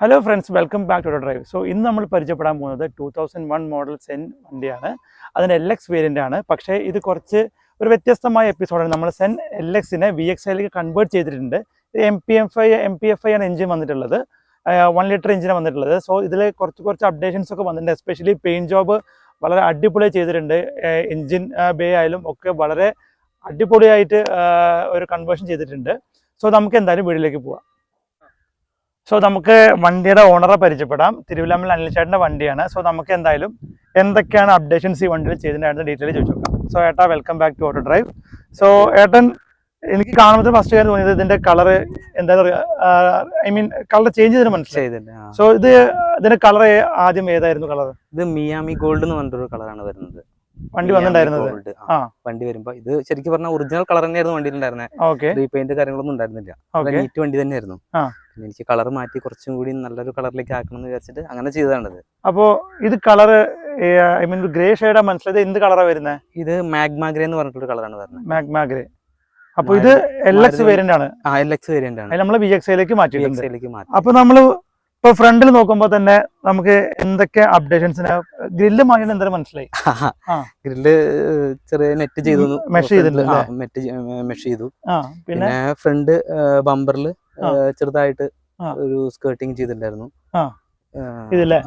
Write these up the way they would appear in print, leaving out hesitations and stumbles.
Hello friends, welcome back to drive. So ഇന്ന് നമ്മൾ പരിചയപ്പെടാൻ പോകുന്നത് 2001 മോഡൽ സെൻ വണ്ടിയാണ്. അതിൻ്റെ LX വേരിയൻ്റ് ആണ്. പക്ഷേ ഇത് കുറച്ച് ഒരു വ്യത്യസ്തമായ എപ്പിസോഡാണ്. നമ്മൾ സെൻ LXനെ VXIയിലേക്ക് കൺവേർട്ട് ചെയ്തിട്ടുണ്ട്. MPFI ആണ് എഞ്ചിൻ വന്നിട്ടുള്ളത്. 1 ലിറ്റർ എഞ്ചിനാണ് വന്നിട്ടുള്ളത്. സോ ഇതിൽ കുറച്ച് അപ്ഡേഷൻസ് ഒക്കെ വന്നിട്ടുണ്ട്. എസ്പെഷ്യലി പെയിൻറ്റ് ജോബ് വളരെ അടിപൊളി ചെയ്തിട്ടുണ്ട്. എഞ്ചിൻ ബേ ആയാലും ഒക്കെ വളരെ അടിപൊളിയായിട്ട് ഒരു കൺവേർഷൻ ചെയ്തിട്ടുണ്ട്. സോ നമുക്ക് എന്തായാലും വീട്ടിലേക്ക് പോവാം. സോ നമുക്ക് വണ്ടിയുടെ ഓണറെ പരിചയപ്പെടാം. തിരുവല്ലാമല അനിൽചേട്ടൻ്റെ വണ്ടിയാണ്. സോ നമുക്ക് എന്തായാലും എന്തൊക്കെയാണ് അപ്ഡേഷൻസ് ഈ വണ്ടിയിൽ ചെയ്തിട്ടുണ്ടായിരുന്ന ഡീറ്റെയിൽ ചോദിച്ചു നോക്കാം. സോ ഏട്ടാ, welcome back to auto drive. So ഏട്ടൻ, എനിക്ക് കാണുമ്പോൾ ഫസ്റ്റ് കാര്യം തോന്നിയത് ഇതിന്റെ കളർ എന്താ പറയുക, കളർ ചേഞ്ച് ചെയ്തിട്ട് മനസ്സിലായി. സോ ഇതിന്റെ കളർ ആദ്യം ഏതായിരുന്നു കളർ? ഇത് മിയാമി ഗോൾഡ് എന്ന് പറഞ്ഞൊരു കളറാണ് വരുന്നത്. വണ്ടി വന്നിട്ടുണ്ടായിരുന്നത് വണ്ടി വരുമ്പോ ഇത് ശരിക്കും പറഞ്ഞാൽ ഒറിജിനൽ കളർ തന്നെയായിരുന്നു വണ്ടിയിലുണ്ടായിരുന്നത്. റീപെയിന്റ് കാര്യങ്ങളൊന്നും ഉണ്ടായിരുന്നില്ല. നീറ്റ് വണ്ടി തന്നെയായിരുന്നു. എനിക്ക് കളർ മാറ്റി കുറച്ചും കൂടി നല്ലൊരു കളറിലേക്ക് ആക്കണം എന്ന് വിചാരിച്ചിട്ട് അങ്ങനെ ചെയ്തതാണിത്. അപ്പോ ഇത് കളർ ഗ്രേ ഷെയ്ഡാ മനസ്സിലായത്. എന്ത് കളറാണ് വരുന്നത്? ഇത് മാഗ്മ ഗ്രേ എന്ന് പറഞ്ഞിട്ടൊരു കളറാണ് വരുന്നത്. Magma grey. അപ്പൊ ഇത് LX വേരിയന്റ് ആണ്. LX വേരിയന്റ് ആണ്. നമ്മൾ VXIയിലേക്ക് മാറ്റി. അപ്പൊ നമ്മള് ഇപ്പൊ ഫ്രണ്ടിൽ നോക്കുമ്പോ തന്നെ നമുക്ക് എന്തൊക്കെ അപ്ഡേഷൻസ്, ഗ്രില്ല് മാറ്റി എന്തായാലും മനസ്സിലായി. ഗ്രില്ല് ചെറിയ നെറ്റ് ചെയ്തു, മെഷ് ചെയ്തിട്ടുണ്ട്. മെഷ് ചെയ്തു. പിന്നെ ഫ്രണ്ട് ബമ്പറിൽ ചെറുതായിട്ട് ഒരു സ്കേർട്ടിങ് ചെയ്തിട്ടുണ്ടായിരുന്നു. ഇതല്ലേ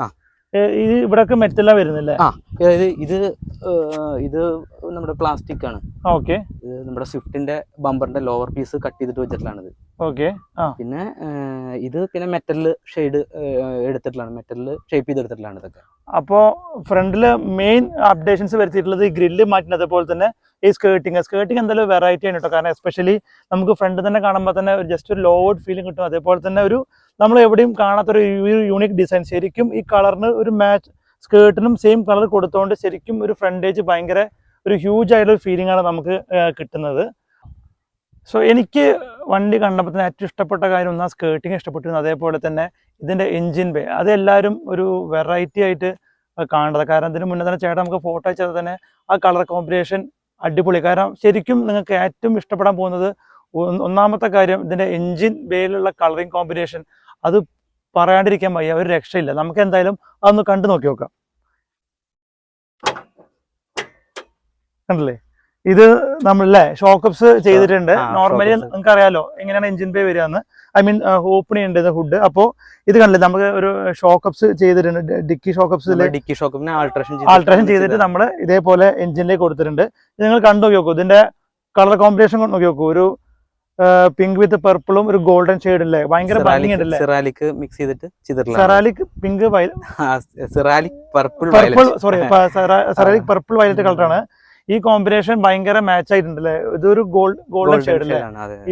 ഇത് ഇവിടൊക്കെ മെറ്റലാ വരുന്നില്ലേ? ഇത് നമ്മുടെ പ്ലാസ്റ്റിക് ആണ്. ഓക്കെ. ഇത് നമ്മുടെ സ്വിഫ്റ്റിന്റെ ബമ്പറിന്റെ ലോവർ പീസ് കട്ട് ചെയ്തിട്ട് വെച്ചിട്ടുള്ളതാണ്. ഓക്കെ. പിന്നെ ഇത് പിന്നെ മെറ്റലില് ഷെയ്ഡ് എടുത്തിട്ടുള്ളതാണ്, മെറ്റലില് ഷേപ്പ് ചെയ്തെടുത്തിട്ടുള്ളതാണ് ഇതൊക്കെ. അപ്പോ ഫ്രണ്ടില് മെയിൻ അപ്ഡേഷൻസ് വരുത്തിയിട്ടുള്ളത് ഈ ഗ്രില്ല് മാറ്റുന്നത്, അതുപോലെ തന്നെ ഈ സ്കേർട്ടിങ് എന്തായാലും വെറൈറ്റി ആണ് കേട്ടോ. കാരണം എസ്പെഷ്യലി നമുക്ക് ഫ്രണ്ട് തന്നെ കാണുമ്പോൾ തന്നെ ജസ്റ്റ് ഒരു ലോഡ് ഫീലിംഗ് കിട്ടും. അതേപോലെ തന്നെ ഒരു നമ്മൾ എവിടെയും കാണാത്തൊരു യൂണിക് ഡിസൈൻ. ശരിക്കും ഈ കളറിന് ഒരു മാച്ച്, സ്കേർട്ടിനും സെയിം കളർ കൊടുത്തോണ്ട് ശരിക്കും ഒരു ഫ്രണ്ടേജ് ഭയങ്കര ഒരു ഹ്യൂജ് ആയിട്ടുള്ള ഫീലിംഗ് ആണ് നമുക്ക് കിട്ടുന്നത്. സോ എനിക്ക് വണ്ടി കണ്ടപ്പോൾ തന്നെ ഏറ്റവും ഇഷ്ടപ്പെട്ട കാര്യം ഒന്നാ സ്കേർട്ടിങ് ഇഷ്ടപ്പെട്ടിരുന്നു. അതേപോലെ തന്നെ ഇതിൻ്റെ എൻജിൻ ബേ, അതെല്ലാവരും ഒരു വെറൈറ്റി ആയിട്ട് കാണേണ്ടത്. കാരണം ഇതിന് മുന്നേ തന്നെ ചേട്ടൻ നമുക്ക് ഫോട്ടോ അയച്ചാൽ തന്നെ ആ കളർ കോമ്പിനേഷൻ അടിപൊളി. കാരണം ശരിക്കും നിങ്ങൾക്ക് ഏറ്റവും ഇഷ്ടപ്പെടാൻ പോകുന്നത് ഒന്നാമത്തെ കാര്യം ഇതിൻ്റെ എൻജിൻ ബേയിലുള്ള കളറിങ് കോമ്പിനേഷൻ. അത് പറയാണ്ടിരിക്കാൻ വയ്യ, ഒരു രക്ഷയില്ല. നമുക്ക് എന്തായാലും അതൊന്ന് കണ്ടു നോക്കി നോക്കാം. കണ്ടില്ലേ, ഇത് നമ്മളല്ലേ ഷോക്കപ്സ് ചെയ്തിട്ടുണ്ട്. നോർമലി നിങ്ങൾക്ക് അറിയാലോ എങ്ങനെയാണ് എഞ്ചിൻ ബേ വരികയെന്ന്. ഓപ്പൺ ചെയ്യേണ്ടത് ഹുഡ്. അപ്പോൾ ഇത് കണ്ടില്ലേ, നമുക്ക് ഒരു ഷോക്കപ്സ് ചെയ്തിട്ടുണ്ട്. ഡിക്കി ഷോക്കപ്സിന് ആൾട്രേഷൻ ചെയ്തിട്ട് നമ്മൾ ഇതേപോലെ എഞ്ചിനിലേക്ക് കൊടുത്തിട്ടുണ്ട്. ഇത് നിങ്ങൾ കണ്ടു നോക്കി നോക്കൂ. ഇതിന്റെ കളർ കോമ്പിനേഷൻ നോക്കി നോക്കൂ. ഒരു പിങ്ക് വിത്ത് പർപ്പിളും ഒരു ഗോൾഡൻ ഷെയ്ഡ് അല്ലേ, ഭയങ്കര ഭംഗി ഉണ്ടല്ലേ. സെറാലിക് മിക്സ് ചെയ്തിട്ട് സെറാലിക് പിങ്ക് സെറാലിക് പർപ്പിൾ വയലറ്റ് കളറാണ്. ഈ കോമ്പിനേഷൻ ഭയങ്കര മാച്ച് ആയിട്ടുണ്ടല്ലേ. ഇതൊരു ഗോൾഡൻ ഷെയ്ഡ് അല്ലേ.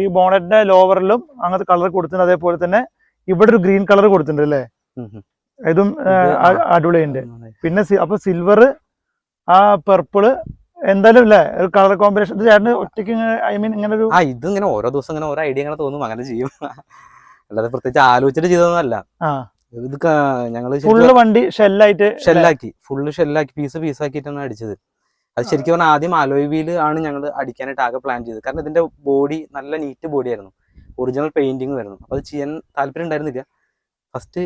ഈ ബോണറ്റിന്റെ ലോവറിലും അങ്ങനത്തെ കളർ കൊടുത്തിട്ടുണ്ട്. അതേപോലെ തന്നെ ഇവിടെ ഒരു ഗ്രീൻ കളർ കൊടുത്തിട്ടുണ്ട് അല്ലേ. ഇതും അടിപൊളിയുണ്ട്. പിന്നെ അപ്പൊ സിൽവർ, ആ പർപ്പിള്, എന്തായാലും അല്ലേ ഒരു കളർ കോമ്പിനേഷൻ. ചേട്ടന് ഒറ്റയ്ക്ക് ഇങ്ങനെ ഒരു ഇത് ഇങ്ങനെ ഓരോ ദിവസം ഇങ്ങനെ ഓരോ ഐഡിയ ഇങ്ങനെ തോന്നും, അങ്ങനെ ചെയ്യും. അല്ലാതെ പ്രത്യേകിച്ച് ആലോചിച്ചിട്ട് ചെയ്തതൊന്നുമല്ല. ഇത് ഞങ്ങള് ഫുള്ള് വണ്ടി ഷെല്ലാക്കി പീസാക്കിയിട്ടാണ് അടിച്ചത്. അത് ശരിക്കും പറഞ്ഞാൽ ആദ്യം അലോയ് വീല് ആണ് ഞങ്ങൾ അടിക്കാനായിട്ട് ആകെ പ്ലാൻ ചെയ്തത്. കാരണം ഇതിന്റെ ബോഡി നല്ല നീറ്റ് ബോഡി ആയിരുന്നു, ഒറിജിനൽ പെയിന്റിങ് വരുന്നു. അപ്പൊ അത് ചെയ്യാൻ താല്പര്യം ഉണ്ടായിരുന്നില്ല. ഫസ്റ്റ്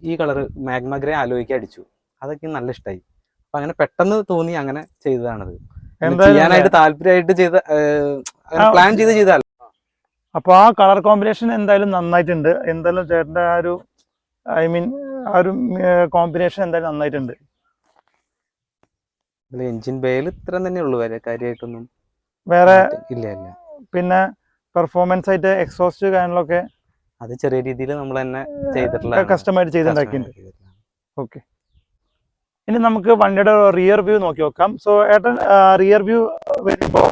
ഈ കളർ മാഗ്മ ഗ്രേ അലോയ്ക്ക് അടിച്ചു. അതൊക്കെ നല്ല ഇഷ്ടമായി. അപ്പൊ അങ്ങനെ പെട്ടെന്ന് തോന്നി, അങ്ങനെ ചെയ്തതാണത്. ചെയ്യാനായിട്ട് താല്പര്യമായിട്ട് ചെയ്ത പ്ലാൻ ചെയ്തല്ല. അപ്പൊ ആ കളർ കോമ്പിനേഷൻ എന്തായാലും നന്നായിട്ടുണ്ട്. എന്തായാലും ചേട്ടന്റെ ആ ഒരു ആ ഒരു കോമ്പിനേഷൻ എന്തായാലും നന്നായിട്ടുണ്ട്. എഞ്ചിൻ ബേയിൽ ഇത്ര തന്നെ ഉള്ളു, വരെ കാര്യമായിട്ടൊന്നും വേറെ ഇല്ല. പിന്നെ പെർഫോമൻസ് ആയിട്ട് എക്സോസ്റ്റ് കാര്യങ്ങളൊക്കെ അത് ചെറിയ രീതിയിൽ നമ്മൾ തന്നെ ചെയ്തിട്ടുള്ള കസ്റ്റമൈസ് ചെയ്തിട്ടുണ്ടാക്കിയിട്ടുണ്ട്. ഓക്കെ, ഇനി നമുക്ക് വണ്ടിയുടെ റിയർ വ്യൂ നോക്കി നോക്കാം. സോ ഏട്ടൻ റിയർ വ്യൂ വരുമ്പോൾ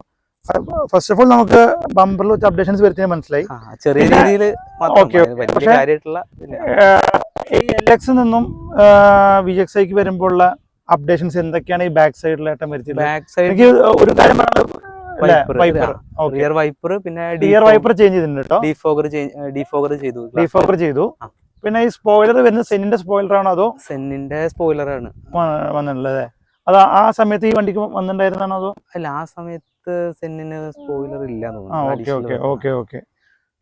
ഫസ്റ്റ് ഓഫ് ഓൾ നമുക്ക് ബമ്പറിൽ വെച്ച് അപ്ഡേഷൻസ് വരുത്തിയത് മനസ്സിലായി. ചെറിയ രീതിയിൽ. ഈ LX നിന്നും VXIക്ക് വരുമ്പോഴുള്ള അപ്ഡേഷൻസ് എന്തൊക്കെയാണ് ഈ ബാക്ക് സൈഡിൽ ഏട്ടൻ വരുത്തിയത്? ബാക്ക് സൈഡ് ഒരു കാര്യം റിയർ വൈപ്പർ, പിന്നെ റിയർ വൈപ്പർ ചേഞ്ച് ചെയ്തിട്ടുണ്ട് കേട്ടോ. ഡീഫോഗർ ചെയ്തു. പിന്നെ ഈ സ്പോയിലർ വരുന്നത് സെന്നിന്റെ സ്പോയിലർ ആണോ അതോ? സെന്നിന്റെ സ്പോയിലർ ആണ് വന്നിട്ടുള്ളത്. അത് ആ സമയത്ത് ഈ വണ്ടിക്ക് വന്നിട്ടുണ്ടായിരുന്നാണോ അതോ? അല്ല, ആ സമയത്ത് സെന്നിന് സ്പോയിലർ ഇല്ല. ഓക്കെ.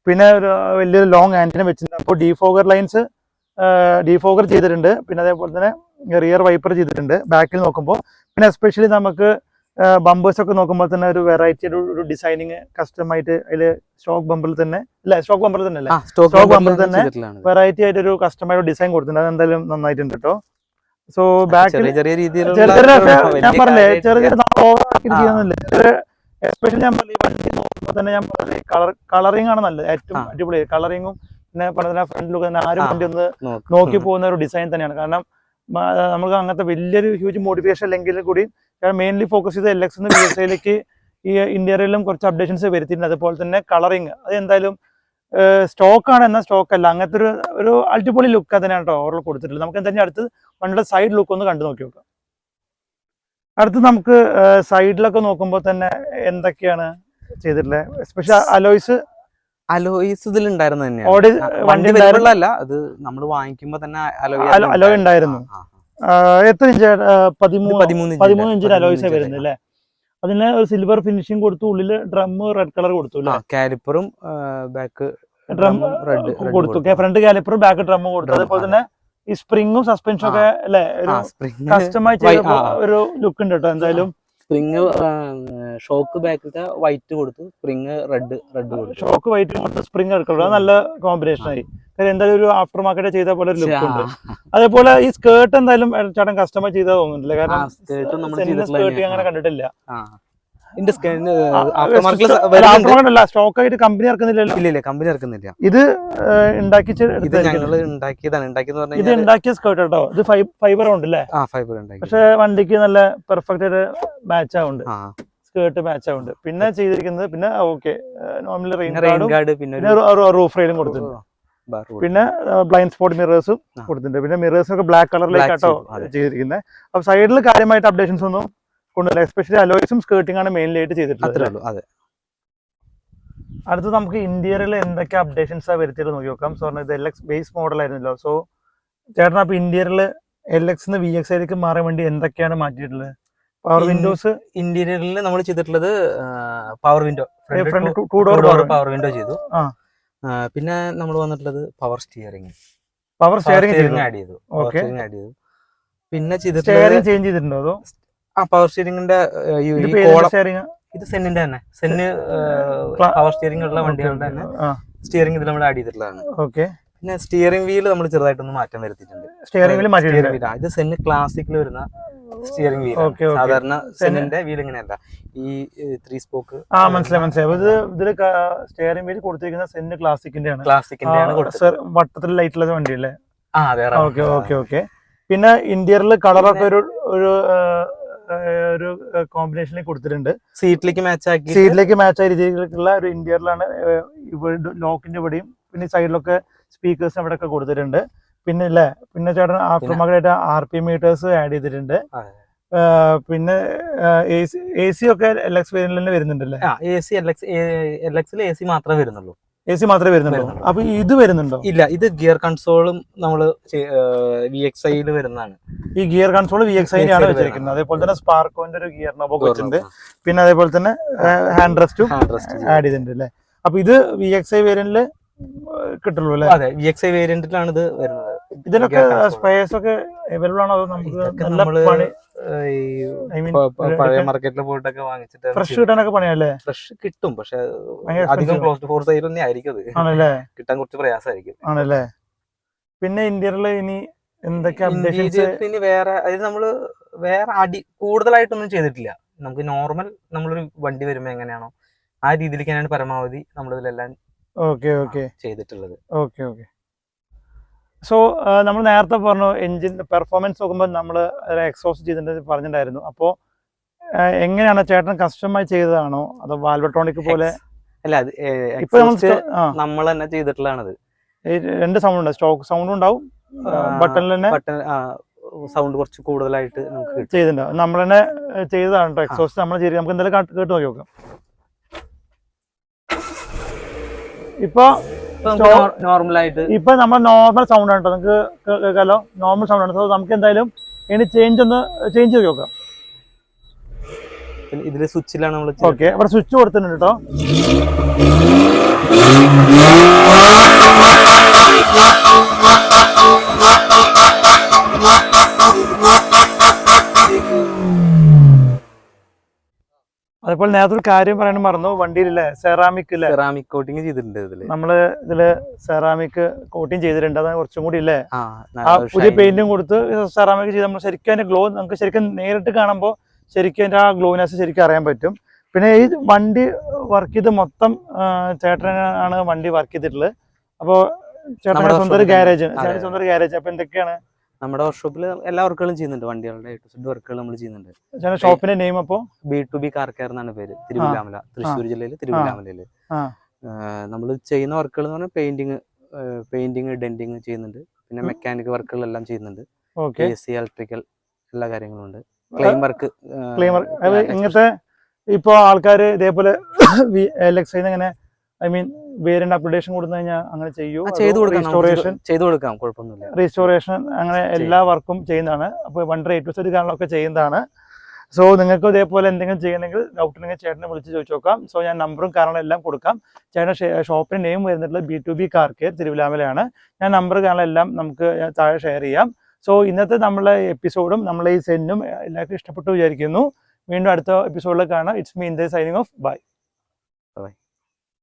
പിന്നെ ഒരു വലിയൊരു ലോങ് ആന്റിന വെച്ചിട്ടുണ്ട്. അപ്പോൾ ഡീഫോഗർ ലൈൻസ് ഡിഫോഗർ ചെയ്തിട്ടുണ്ട്, പിന്നെ അതേപോലെ തന്നെ റിയർ വൈപ്പർ ചെയ്തിട്ടുണ്ട് ബാക്കിൽ നോക്കുമ്പോൾ. പിന്നെ എസ്പെഷ്യലി നമുക്ക് ബമ്പേഴ്സ് ഒക്കെ നോക്കുമ്പോൾ തന്നെ ഒരു വെറൈറ്റി ഒരു ഡിസൈനിങ് കസ്റ്റമായിട്ട് അതിൽ സ്റ്റോക്ക് ബമ്പറിൽ തന്നെ വെറൈറ്റി ആയിട്ട് ഒരു കസ്റ്റമൈഡ് ഡിസൈൻ കൊടുത്തിട്ടുണ്ട്. അത് എന്തായാലും നന്നായിട്ടുണ്ട് കേട്ടോ. സോ ബാക്കിൽ ഞാൻ പറഞ്ഞില്ലേ ചെറിയ എസ്പെഷ്യലി ഞാൻ പറഞ്ഞ വണ്ടി നോക്കുമ്പോൾ തന്നെ ഞാൻ പറഞ്ഞ കളറിംഗ് ആണ് നല്ലത്, ഏറ്റവും അടിപൊളി കളറിങ്ങും. പിന്നെ പറഞ്ഞ ഫ്രണ്ട് ലുക്ക് തന്നെ ആരും വണ്ടി ഒന്ന് നോക്കി പോകുന്ന ഒരു ഡിസൈൻ തന്നെയാണ്. കാരണം നമുക്ക് അങ്ങനത്തെ വലിയൊരു ഹ്യൂജ് മോഡിഫിക്കേഷൻ അല്ലെങ്കിൽ കൂടി മെയിൻലി ഫോക്കസ് ചെയ്ത് LX VXIയിലേക്ക് ഈ ഇന്റീരിയറിലും കുറച്ച് അപ്ഡേഷൻസ് വരുത്തിയിട്ടുണ്ട്. അതുപോലെ തന്നെ കളറിങ് അത് എന്തായാലും സ്റ്റോക്കാണ് എന്നാൽ സ്റ്റോക്ക് അല്ല, അങ്ങനത്തെ ഒരു അടിപൊളി ലുക്ക് തന്നെയാണ് കേട്ടോ ഓവറോൾ കൊടുത്തിട്ടുള്ളത്. നമുക്ക് എന്തായാലും അടുത്ത് വണ്ടിയുടെ സൈഡ് ലുക്ക് ഒന്ന് കണ്ടു നോക്കി നോക്കാം. അടുത്ത് നമുക്ക് സൈഡിലൊക്കെ നോക്കുമ്പോൾ തന്നെ എന്തൊക്കെയാണ് ചെയ്തിട്ടുള്ളത്, എസ്പെഷ്യലി അലോയ്സ് ഇതിലുണ്ടായിരുന്നു അല്ല, അത് നമ്മൾ വാങ്ങിക്കുമ്പോ തന്നെ അലോയ് ഉണ്ടായിരുന്നു. എത്ര ഇഞ്ച്? 13 ഇഞ്ചിന് അലോയ്സ് വരുന്നത് അല്ലേ. അതിന് ഒരു സിൽവർ ഫിനിഷിംഗ് കൊടുത്തു, ഉള്ളില് ഡ്രം റെഡ് കളർ കൊടുത്തു, കാലിപ്പറും ബാക്ക് ഡ്രം കൊടുത്തു, ഫ്രണ്ട് കാലിപ്പറും ബാക്ക് ഡ്രം കൊടുത്തു. അതേപോലെ തന്നെ ഈ സ്പ്രിങ്ങും സസ്പെൻഷനും ഒക്കെ അല്ലെ കസ്റ്റമൈസ് ചെയ്ത ഒരു ലുക്ക് ഉണ്ട് കേട്ടോ. എന്തായാലും സ്പ്രിങ് ഷോക്ക് ബാക്കിലത്തെ വൈറ്റ് കൊടുത്തു, സ്പ്രിങ് റെഡ് കൊടുത്തു, ഷോക്ക് വൈറ്റ് കൊടുത്ത് സ്പ്രിങ് എടുക്കുള്ളൂ. അത് നല്ല കോമ്പിനേഷൻ ആയി. എന്തായാലും ഒരു ആഫ്റ്റർ മാർക്കറ്റ് ചെയ്ത പോലെ ഒരു ലുക്ക് ഉണ്ട്. അതേപോലെ ഈ സ്കേർട്ട് എന്തായാലും ചേട്ടൻ കസ്റ്റമൈസ് ചെയ്താൽ തോന്നുന്നില്ല, കാരണം സ്കേർട്ട് അങ്ങനെ കണ്ടിട്ടില്ല. സ്റ്റോക്ക് ആയിട്ട് കമ്പനി ഇറക്കുന്നില്ലല്ലോ. ഇല്ല, കമ്പനി ഇറക്കുന്നില്ല. ഇത് ഇത് ഉണ്ടാക്കിയ സ്കേർട്ട് കേട്ടോ. ഇത് ഫൈബർ ഉണ്ട് അല്ലേ? പക്ഷെ വണ്ടിക്ക് നല്ല പെർഫെക്റ്റ് ആയിട്ട് മാച്ച് ആവുന്നുണ്ട്, സ്കേർട്ട് മാച്ച് ആവുന്നുണ്ട്. പിന്നെ ചെയ്തിരിക്കുന്നത് പിന്നെ ഓക്കെ നോർമലി റെയിൻ ഗാർഡ്, പിന്നെ റൂഫ് റെയിലും കൊടുത്തിട്ടുണ്ട്. പിന്നെ ബ്ലൈൻഡ് സ്പോട്ട് മിറേഴ്സും കൊടുത്തിട്ടുണ്ട്. പിന്നെ മിറേഴ്സ് ഒക്കെ ബ്ലാക്ക് കളറിലേക്കാട്ടോ ചെയ്തിരിക്കുന്നത്. അപ്പൊ സൈഡിൽ കാര്യമായിട്ട് അപ്ഡേഷൻസ് ഒന്നും കൊണ്ടുവരില്ല, എസ്പെഷ്യലി അലോയ്സും സ്കേർട്ടിംഗ് ആണ് മെയിൻലി ആയിട്ട് ചെയ്തിട്ടുള്ളത്. അടുത്ത് നമുക്ക് ഇന്റീരിയറിൽ എന്തൊക്കെ അപ്ഡേഷൻസ് വരുത്തിയിട്ട് നോക്കി നോക്കാം. സോ ഇത് LX ബേസ് മോഡൽ ആയിരുന്നല്ലോ. സോ ചേട്ടൻ അപ്പൊ ഇന്റീരിയറിൽ LX VXIയിലേക്ക് മാറാൻ വേണ്ടി എന്തൊക്കെയാണ് മാറ്റിയിട്ടുള്ളത്? പവർ വിൻഡോസ് ഇന്റീരിയറിൽ നമ്മൾ ചെയ്തിട്ടുള്ളത് പവർ വിൻഡോ, പവർ വിൻഡോ ചെയ്തു. പിന്നെ നമ്മൾ വന്നിട്ടുള്ളത് പവർ സ്റ്റിയറിംഗ് ആഡ് ചെയ്തു. പിന്നെ ചേഞ്ച് ചെയ്തിട്ടുണ്ടോ അതോ? പവർ സ്റ്റിയറിംഗിന്റെ ഇത് സെന്നിന്റെ തന്നെ, സെന്ന് പവർ സ്റ്റിയറിംഗ് ഉള്ള വണ്ടികളുടെ തന്നെ സ്റ്റിയറിംഗ് ഇതിൽ നമ്മൾ ആഡ് ചെയ്തിട്ടുള്ളതാണ്. ഓക്കെ. പിന്നെ സ്റ്റിയറിംഗ് വീല് നമ്മൾ ചെറുതായിട്ടൊന്ന് മാറ്റം വരുത്തിയിട്ടുണ്ട്. സ്റ്റിയറിംഗ് വീല് ഇത് സെന്ന് ക്ലാസിക്കിൽ വരുന്ന സ്റ്റിയറിംഗ് വീൽ. സാധാരണ സെന്നിന്റെ വീൽ ഇങ്ങനെയല്ല, ഈ 3 സ്പോക്ക്. മനസ്സിലായി. ഇതില് സ്റ്റിയറിംഗ് വീൽ കൊടുത്തിരിക്കുന്ന സെന്ന് ക്ലാസിക്കിന്റെ ആണ്. വട്ടത്തിൽ ലൈറ്റുള്ള വണ്ടിയല്ലേ? ഓക്കെ. പിന്നെ ഇന്റീരിയറിൽ കളറൊക്കെ ഒരു കോമ്പിനേഷനിൽ കൊടുത്തിട്ടുണ്ട്. സീറ്റിലേക്ക് മാച്ച് ആയ രീതിയിലുള്ള ഒരു ഇന്റീരിയറിലാണ് ലോക്കിന്റെ ഇവിടെയും പിന്നെ സൈഡിലൊക്കെ സ്പീക്കേഴ്സ് അവിടെ ഒക്കെ കൊടുത്തിട്ടുണ്ട്. പിന്നെ ചേട്ടൻ after market RPM meters add ചെയ്തിട്ടുണ്ട്. പിന്നെ AC ഒക്കെ LX വേരിയന്റിൽ വരുന്നുണ്ടല്ലേ? LX മാത്രമേ വരുന്നുള്ളൂ. AC മാത്രമേ വരുന്നുള്ളൂ. അപ്പൊ ഇത് വരുന്നുണ്ടോ? ഇല്ല, ഇത് ഗിയർ കൺസോളും നമ്മള് VXIയിൽ വരുന്നതാണ്. ഈ ഗിയർ കൺസോൾ VXI ആണ് വെച്ചിരിക്കുന്നത്. അതേപോലെ തന്നെ സ്പാർക്കോന്റെ ഒരു ഗിയർ നോബ് വെച്ചിട്ടുണ്ട്. പിന്നെ അതേപോലെ തന്നെ ഹാൻഡ് റെസ്റ്റും ആഡ് ചെയ്തിട്ടുണ്ട് അല്ലേ? അപ്പൊ ഇത് VXI വേരിയന്റില് കിട്ടുള്ളൂ അല്ലേ? അതെ, VXI വേരിയന്റിലാണ് ഇത് വരുന്നത്. ഇതിനൊക്കെ സ്പേസ് ഒക്കെ അവൈലബിൾ ആണോ? അതോ നമുക്ക് പഴയ മാർക്കറ്റിൽ പോയിട്ടൊക്കെ വാങ്ങിച്ചിട്ട് ഫ്രഷ് കിട്ടാനൊക്കെ പണിയല്ലേ? ഫ്രഷ് കിട്ടും, പക്ഷെ അധികം ക്ലോസ്ഡ് ഫോർ സൈഡ് തന്നെ ആയിരിക്കും, കിട്ടാൻ കുറച്ച് പ്രയാസമായിരിക്കും. ആണല്ലേ? പിന്നെ ഇന്റീരിയറിൽ ഇനി എന്തൊക്കെ അപ്ഡേഷൻസ്? ഇനി വേറെ അതിൽ നമ്മള് വേറെ കൂടുതലായിട്ടൊന്നും ചെയ്തിട്ടില്ല. നമുക്ക് നോർമൽ നമ്മളൊരു വണ്ടി വരുമ്പോ എങ്ങനെയാണോ ആ രീതിയിലേക്കാണ് പരമാവധി നമ്മളിതിലെല്ലാം ചെയ്തിട്ടുള്ളത്. ഓക്കെ. സോ നമ്മൾ നേരത്തെ പറഞ്ഞു എഞ്ചിൻ പെർഫോമൻസ് നോക്കുമ്പോൾ നമ്മൾ എക്സോസ്റ്റ് ചെയ്തിട്ട് പറഞ്ഞിട്ടുണ്ടായിരുന്നു. അപ്പോൾ എങ്ങനെയാണ് ചേട്ടൻ കസ്റ്റമൈസ് ചെയ്തതാണോ അതോ വാൽവട്രോണിക് പോലെ? അല്ല, അത് ഇപ്പൊ നമ്മൾ തന്നെ ചെയ്തിട്ടുള്ളതാണത്. 2 സൗണ്ട് ഉണ്ട്, സ്റ്റോക്ക് സൗണ്ടും ഉണ്ടാവും, ബട്ടണിൽ തന്നെ സൗണ്ട് കുറച്ച് കൂടുതലായിട്ട് നമുക്ക് ചെയ്തിട്ടുണ്ടാവും. നമ്മൾ തന്നെ ചെയ്തതാണ് കേട്ടോ എക്സോസ്റ്റ്. നമ്മൾ നമുക്ക് എന്തായാലും കേട്ട് നോക്കി നോക്കാം. ഇപ്പൊ നോർമലായിട്ട് ഇപ്പൊ നമ്മൾ നോർമൽ സൗണ്ട് ആണ് നിങ്ങൾക്ക് കേൾക്കാലോ, നോർമൽ സൗണ്ട് ആണ്. സോ നമുക്ക് എന്തായാലും ഇനി ചേഞ്ച് ചെയ്ത് നോക്കാം. ഇതില് സ്വിച്ചിലാണ് നമ്മൾ. ഓക്കെ, ഇവിടെ സ്വിച്ച് കൊടുത്തിട്ടുണ്ട് കേട്ടോ. അപ്പോൾ നേരത്തെ ഒരു കാര്യം പറയാൻ മറന്നു, വണ്ടിയിലില്ലേ സെറാമിക് ഇല്ലേ, സെറാമിക് കോട്ടിങ് ചെയ്തിട്ടുണ്ട് ഇതില്. നമ്മള് ഇതില് സെറാമിക് കോട്ടിങ് ചെയ്തിട്ടുണ്ട്. അത് കുറച്ചും കൂടി ഇല്ലേ ആ ആ പുതിയ പെയിന്റും കൊടുത്ത് സെറാമിക് ചെയ്ത് നമ്മൾ ശരിക്കും അതിന്റെ ഗ്ലോ നമുക്ക് ശരിക്കും നേരിട്ട് കാണുമ്പോൾ ശരിക്കും അതിന്റെ ആ ഗ്ലോനെസ് ശരിക്കും അറിയാൻ പറ്റും. പിന്നെ ഈ വണ്ടി വർക്ക് ചെയ്ത് മൊത്തം ചേട്ടനാണ് വണ്ടി വർക്ക് ചെയ്തിട്ടുള്ളത്. അപ്പോൾ ചേട്ടൻ്റെ സ്വന്തം ഗാരേജ്, സ്വന്തം ഗാരേജ്. അപ്പൊ എന്തൊക്കെയാണ് നമ്മുടെ വർക്ക്ഷോപ്പിൽ എല്ലാ വർക്കുകളും ചെയ്യുന്നുണ്ട്, വണ്ടികളുടെ വർക്കുകൾ നമ്മൾ ചെയ്യുന്നുണ്ട്. ഷോപ്പിന്റെ നെയിം അപ്പോ B2B കാർ കെയർ എന്നാണ് പേര്. തിരുവില്ലാമല, തൃശ്ശൂർ ജില്ലയിൽ തിരുവില്ലാമലയില് നമ്മൾ ചെയ്യുന്ന വർക്കുകൾ എന്ന് പറഞ്ഞാൽ പെയിന്റിങ് ഡെന്റിങ് ചെയ്യുന്നുണ്ട്. പിന്നെ മെക്കാനിക് വർക്കുകളെല്ലാം ചെയ്യുന്നുണ്ട്. AC ഇലക്ട്രിക്കൽ എല്ലാ കാര്യങ്ങളും ഉണ്ട്. ക്ലെയിം വർക്ക് ഇങ്ങനത്തെ ഇപ്പൊ ആൾക്കാർ ഇതേപോലെ LX ഇങ്ങനെ ഐ മീൻ വേരിയന്റ് അപ്ഡേഷൻ കൊടുത്തു കഴിഞ്ഞാൽ അങ്ങനെ ചെയ്യൂ, ചെയ്തു കൊടുക്കാം, കുഴപ്പമൊന്നുമില്ല. റീസ്റ്റോറേഷൻ അങ്ങനെ എല്ലാ വർക്കും ചെയ്യുന്നതാണ്. അപ്പോൾ വണ്ടി A to Z കാര്യങ്ങളൊക്കെ ചെയ്യുന്നതാണ്. സോ നിങ്ങൾക്ക് ഇതേപോലെ എന്തെങ്കിലും ചെയ്യണമെങ്കിൽ ഡൗട്ട് ഉണ്ടെങ്കിൽ ചേട്ടനെ വിളിച്ച് ചോദിച്ചു നോക്കാം. സോ ഞാൻ നമ്പറും കാരണം എല്ലാം കൊടുക്കാം. ചേട്ടൻ്റെ ഷോപ്പിന്റെ നെയിം വരുന്നിട്ടുള്ളത് B2B കാർ കെയർ തിരുവില്ലാമലയാണ്. ഞാൻ നമ്പർ കാരണം എല്ലാം നമുക്ക് താഴെ ഷെയർ ചെയ്യാം. സോ ഇന്നത്തെ നമ്മളെ എപ്പിസോഡും നമ്മളെ ഈ സെന്നും എല്ലാവർക്കും ഇഷ്ടപ്പെട്ടു വിചാരിക്കുന്നു. വീണ്ടും അടുത്ത എപ്പിസോഡിൽ കാണാം. It's me in the signing off. By.